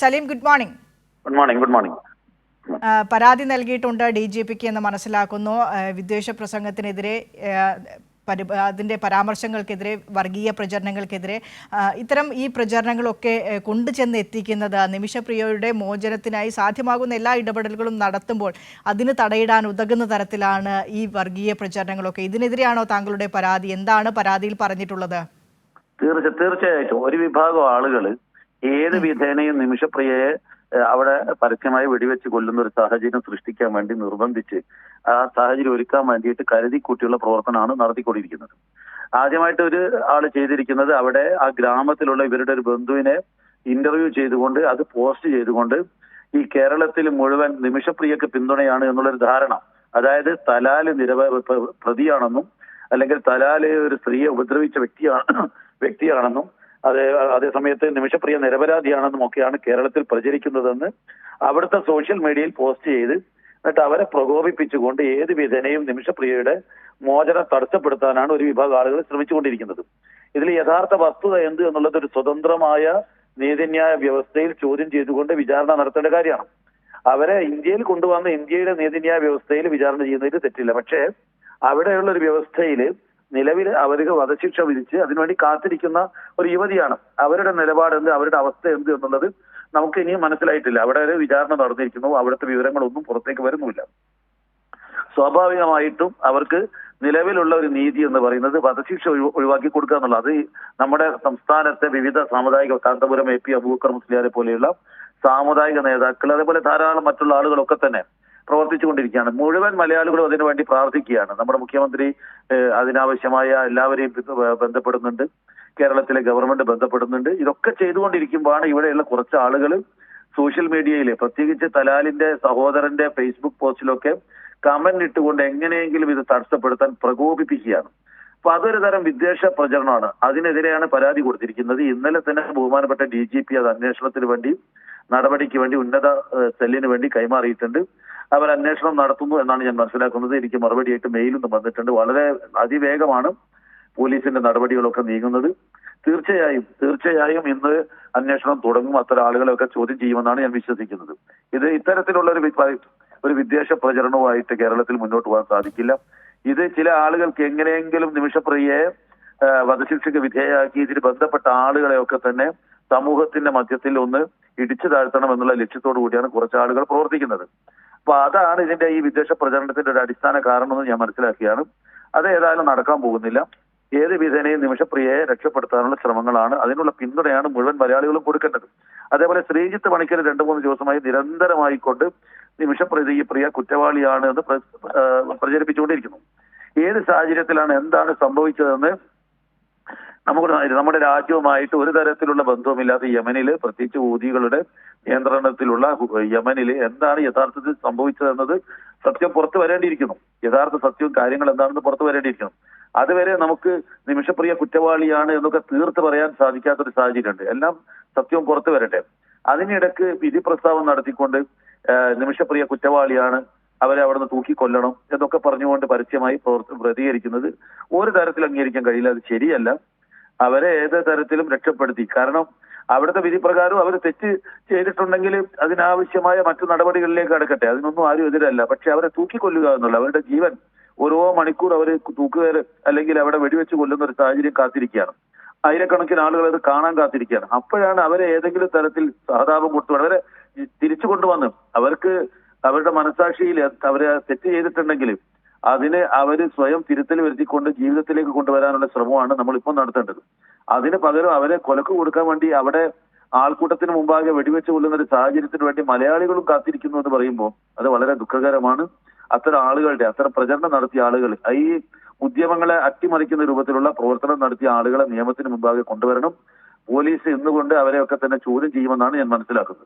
Saleem, good morning. Good morning. പരാതി നൽകിയിട്ടുണ്ട് DGPക്ക് എന്ന് മനസ്സിലാക്കുന്നു. വിദ്വേഷ പ്രസംഗത്തിനെതിരെ, അതിൻ്റെ പരാമർശങ്ങൾക്കെതിരെ, വർഗീയ പ്രചരണങ്ങൾക്കെതിരെ. ഇത്തരം ഈ പ്രചരണങ്ങളൊക്കെ കൊണ്ടുചെന്ന് എത്തിക്കുന്നത് നിമിഷപ്രിയയുടെ മോചനത്തിനായി സാധ്യമാകുന്ന എല്ലാ ഇടപെടലുകളും നടത്തുമ്പോൾ അതിന് തടയിടാൻ ഉതകുന്ന തരത്തിലാണ് ഈ വർഗീയ പ്രചരണങ്ങളൊക്കെ. ഇതിനെതിരെയാണോ താങ്കളുടെ പരാതി? എന്താണ് പരാതിയിൽ പറഞ്ഞിട്ടുള്ളത്? തീർച്ചയായിട്ടും ഒരു വിഭാഗം ആളുകൾ ഏത് വിധേനയും നിമിഷപ്രിയയെ അവിടെ പരസ്യമായി വെടിവെച്ച് കൊല്ലുന്ന ഒരു സാഹചര്യം സൃഷ്ടിക്കാൻ വേണ്ടി നിർബന്ധിച്ച് ആ സാഹചര്യം ഒരുക്കാൻ വേണ്ടിയിട്ട് കരുതിക്കൂട്ടിയുള്ള പ്രവർത്തനമാണ് നടത്തിക്കൊണ്ടിരിക്കുന്നത്. ആദ്യമായിട്ട് ഒരു ആള് ചെയ്തിരിക്കുന്നത്, അവിടെ ആ ഗ്രാമത്തിലുള്ള ഇവരുടെ ഒരു ബന്ധുവിനെ ഇന്റർവ്യൂ ചെയ്തുകൊണ്ട് അത് പോസ്റ്റ് ചെയ്തുകൊണ്ട് ഈ കേരളത്തിൽ മുഴുവൻ നിമിഷപ്രിയക്ക് പിന്തുണയാണ് എന്നുള്ളൊരു ധാരണ, അതായത് തലാല് പ്രതിയാണെന്നും അല്ലെങ്കിൽ തലാല് ഒരു സ്ത്രീയെ ഉപദ്രവിച്ച വ്യക്തിയാണെന്നും അതേസമയത്ത് നിമിഷപ്രിയ നിരപരാധിയാണെന്നും ഒക്കെയാണ് കേരളത്തിൽ പ്രചരിക്കുന്നതെന്ന് അവിടുത്തെ സോഷ്യൽ മീഡിയയിൽ പോസ്റ്റ് ചെയ്ത് എന്നിട്ട് അവരെ പ്രകോപിപ്പിച്ചുകൊണ്ട് ഏത് വിധേനയും നിമിഷപ്രിയയുടെ മോചനം തടസ്സപ്പെടുത്താനാണ് ഒരു വിഭാഗം ആളുകൾ ശ്രമിച്ചുകൊണ്ടിരിക്കുന്നത്. ഇതിൽ യഥാർത്ഥ വസ്തുത എന്ത് എന്നുള്ളത് ഒരു സ്വതന്ത്രമായ നീതിന്യായ വ്യവസ്ഥയിൽ ചോദ്യം ചെയ്തുകൊണ്ട് വിചാരണ നടത്തേണ്ട കാര്യമാണ്. അവരെ ഇന്ത്യയിൽ കൊണ്ടുവന്ന ഇന്ത്യയുടെ നീതിന്യായ വ്യവസ്ഥയിൽ വിചാരണ ചെയ്യുന്നതിൽ തെറ്റില്ല. പക്ഷേ അവിടെയുള്ള ഒരു വ്യവസ്ഥയിൽ നിലവിൽ അവർക്ക് വധശിക്ഷ വിധിച്ച് അതിനുവേണ്ടി കാത്തിരിക്കുന്ന ഒരു യുവതിയാണ്. അവരുടെ നിലപാട് എന്ത്, അവരുടെ അവസ്ഥ എന്ത് എന്നുള്ളത് നമുക്ക് ഇനിയും മനസ്സിലായിട്ടില്ല. അവിടെ ഒരു വിചാരണ നടന്നിരിക്കുന്നു, അവിടുത്തെ വിവരങ്ങളൊന്നും പുറത്തേക്ക് വരുന്നില്ല. സ്വാഭാവികമായിട്ടും അവർക്ക് നിലവിലുള്ള ഒരു നീതി എന്ന് പറയുന്നത് വധശിക്ഷ ഒഴിവാക്കി കൊടുക്കുക എന്നുള്ളത്. അത് നമ്മുടെ സംസ്ഥാനത്തെ വിവിധ സാമുദായിക, കാന്തപുരം AP അബൂബക്കർ മുസ്ലിയാരെ പോലെയുള്ള സാമുദായിക നേതാക്കൾ, അതേപോലെ ധാരാളം മറ്റുള്ള ആളുകളൊക്കെ തന്നെ പ്രവർത്തിച്ചുകൊണ്ടിരിക്കുകയാണ്. മുഴുവൻ മലയാളികളും അതിനുവേണ്ടി പ്രാർത്ഥിക്കുകയാണ്. നമ്മുടെ മുഖ്യമന്ത്രി അതിനാവശ്യമായ എല്ലാവരെയും ബന്ധപ്പെടുന്നുണ്ട്, കേരളത്തിലെ ഗവൺമെന്റ് ബന്ധപ്പെടുന്നുണ്ട്. ഇതൊക്കെ ചെയ്തുകൊണ്ടിരിക്കുമ്പോഴാണ് ഇവിടെയുള്ള കുറച്ച് ആളുകൾ സോഷ്യൽ മീഡിയയിൽ, പ്രത്യേകിച്ച് തലാലിന്റെ സഹോദരന്റെ ഫേസ്ബുക്ക് പോസ്റ്റിലൊക്കെ കമന്റ് ഇട്ടുകൊണ്ട് എങ്ങനെയെങ്കിലും ഇത് തടസ്സപ്പെടുത്താൻ പ്രകോപിപ്പിക്കുകയാണ്. അപ്പൊ അതൊരു തരം വിദ്വേഷ പ്രചരണമാണ്. അതിനെതിരെയാണ് പരാതി കൊടുത്തിരിക്കുന്നത്. ഇന്നലെ തന്നെ ബഹുമാനപ്പെട്ട DGP അത് അന്വേഷണത്തിന് വേണ്ടി, നടപടിക്ക് വേണ്ടി ഉന്നത സെല്ലിന് വേണ്ടി കൈമാറിയിട്ടുണ്ട്. അവർ അന്വേഷണം നടത്തുന്നു എന്നാണ് ഞാൻ മനസ്സിലാക്കുന്നത്. എനിക്ക് മറുപടിയായിട്ട് മെയിലൊന്നും വന്നിട്ടുണ്ട്. വളരെ അതിവേഗമാണ് പോലീസിന്റെ നടപടികളൊക്കെ നീങ്ങുന്നത്. തീർച്ചയായും ഇന്ന് അന്വേഷണം തുടങ്ങും. അത്തരം ആളുകളെയൊക്കെ ചോദ്യം ചെയ്യുമെന്നാണ് ഞാൻ വിശ്വസിക്കുന്നത്. ഇത് ഇത്തരത്തിലുള്ള ഒരു വിദ്വേഷ പ്രചരണവുമായിട്ട് കേരളത്തിൽ മുന്നോട്ട് പോകാൻ സാധിക്കില്ല. ഇത് ചില ആളുകൾക്ക് എങ്ങനെയെങ്കിലും നിമിഷപ്രിയയെ വധശിക്ഷയ്ക്ക് വിധേയമാക്കി ഇതിന് ബന്ധപ്പെട്ട ആളുകളെയൊക്കെ തന്നെ സമൂഹത്തിന്റെ മധ്യത്തിൽ ഒന്ന് ഇടിച്ചു താഴ്ത്തണം എന്നുള്ള ലക്ഷ്യത്തോടു കൂടിയാണ് കുറച്ച് ആളുകൾ പ്രവർത്തിക്കുന്നത്. അപ്പൊ അതാണ് ഇതിന്റെ ഈ വിദ്വേഷ പ്രചരണത്തിന്റെ ഒരു അടിസ്ഥാന കാരണമെന്ന് ഞാൻ മനസ്സിലാക്കിയാണ്. അത് ഏതായാലും നടക്കാൻ പോകുന്നില്ല. ഏത് വിധേനയും നിമിഷപ്രിയയെ രക്ഷപ്പെടുത്താനുള്ള ശ്രമങ്ങളാണ്, അതിനുള്ള പിന്തുണയാണ് മുഴുവൻ മലയാളികളും കൊടുക്കേണ്ടത്. അതേപോലെ ശ്രീജിത്ത് പണിക്കർ 2-3 ദിവസമായി നിരന്തരമായിക്കൊണ്ട് നിമിഷപ്രിയ കുറ്റവാളിയാണ് എന്ന് പ്രചരിപ്പിച്ചുകൊണ്ടിരിക്കുന്നു. ഏത് സാഹചര്യത്തിലാണ് എന്താണ് സംഭവിച്ചതെന്ന് നമ്മുടെ രാജ്യവുമായിട്ട് ഒരു തരത്തിലുള്ള ബന്ധവുമില്ലാത്ത യമനില്, പ്രത്യേകിച്ച് ഊതികളുടെ നിയന്ത്രണത്തിലുള്ള യമനില് എന്താണ് യഥാർത്ഥത്തിൽ സംഭവിച്ചതെന്നത് സത്യം പുറത്തു വരേണ്ടിയിരിക്കുന്നു. യഥാർത്ഥ സത്യവും കാര്യങ്ങൾ എന്താണെന്ന് പുറത്തു വരേണ്ടിയിരിക്കുന്നു. അതുവരെ നമുക്ക് നിമിഷപ്രിയ കുറ്റവാളിയാണ് എന്നൊക്കെ തീർത്ത് പറയാൻ സാധിക്കാത്തൊരു സാഹചര്യമുണ്ട്. എല്ലാം സത്യവും പുറത്തു വരട്ടെ. അതിനിടക്ക് വിധി പ്രസ്താവം നടത്തിക്കൊണ്ട് നിമിഷപ്രിയ കുറ്റവാളിയാണ്, അവരെ അവിടെ നിന്ന് തൂക്കിക്കൊല്ലണം എന്നൊക്കെ പറഞ്ഞുകൊണ്ട് പരസ്യമായി പ്രതികരിക്കുന്നത് ഒരു തരത്തിൽ അംഗീകരിക്കാൻ കഴിയില്ല. അത് ശരിയല്ല. അവരെ ഏത് തരത്തിലും രക്ഷപ്പെടുത്തി. കാരണം അവിടുത്തെ വിധി പ്രകാരം അവർ തെറ്റ് ചെയ്തിട്ടുണ്ടെങ്കിൽ അതിനാവശ്യമായ മറ്റു നടപടികളിലേക്ക് കടക്കട്ടെ. അതിനൊന്നും ആരും എതിരല്ല. പക്ഷെ അവരെ തൂക്കിക്കൊല്ലുക എന്നുള്ള, അവരുടെ ജീവൻ ഓരോ മണിക്കൂർ അവർ തൂക്കുകയറ് അല്ലെങ്കിൽ അവിടെ വെടിവെച്ച് കൊല്ലുന്ന ഒരു സാഹചര്യം കാത്തിരിക്കുകയാണ്. ആയിരക്കണക്കിന് ആളുകൾ അത് കാണാൻ കാത്തിരിക്കുകയാണ്. അപ്പോഴാണ് അവരെ ഏതെങ്കിലും തരത്തിൽ സഹതാപം കൊടുത്തു അവരെ തിരിച്ചു കൊണ്ടുവന്ന് അവർക്ക് അവരുടെ മനസാക്ഷിയിൽ അവരെ തെറ്റ് ചെയ്തിട്ടുണ്ടെങ്കിൽ അതിനെ അവര് സ്വയം തിരുത്തൽ വരുത്തിക്കൊണ്ട് ജീവിതത്തിലേക്ക് കൊണ്ടുവരാനുള്ള ശ്രമമാണ് നമ്മളിപ്പോൾ നടത്തേണ്ടത്. അതിന് പകരം അവരെ കൊലക്ക് കൊടുക്കാൻ വേണ്ടി അവിടെ ആൾക്കൂട്ടത്തിന് മുമ്പാകെ വെടിവെച്ച് കൊല്ലുന്ന ഒരു സാഹചര്യത്തിന് വേണ്ടി മലയാളികളും കാത്തിരിക്കുന്നു എന്ന് പറയുമ്പോൾ അത് വളരെ ദുഃഖകരമാണ്. അത്തരം പ്രചരണം നടത്തിയ ആളുകൾ, ഈ ഉദ്യമങ്ങളെ അട്ടിമറിക്കുന്ന രൂപത്തിലുള്ള പ്രവർത്തനം നടത്തിയ ആളുകളെ നിയമത്തിന് മുമ്പാകെ കൊണ്ടുവരണം. പോലീസ് ഇന്നുകൊണ്ട് അവരെയൊക്കെ തന്നെ ചോദ്യം ചെയ്യുമെന്നാണ് ഞാൻ മനസ്സിലാക്കുന്നത്.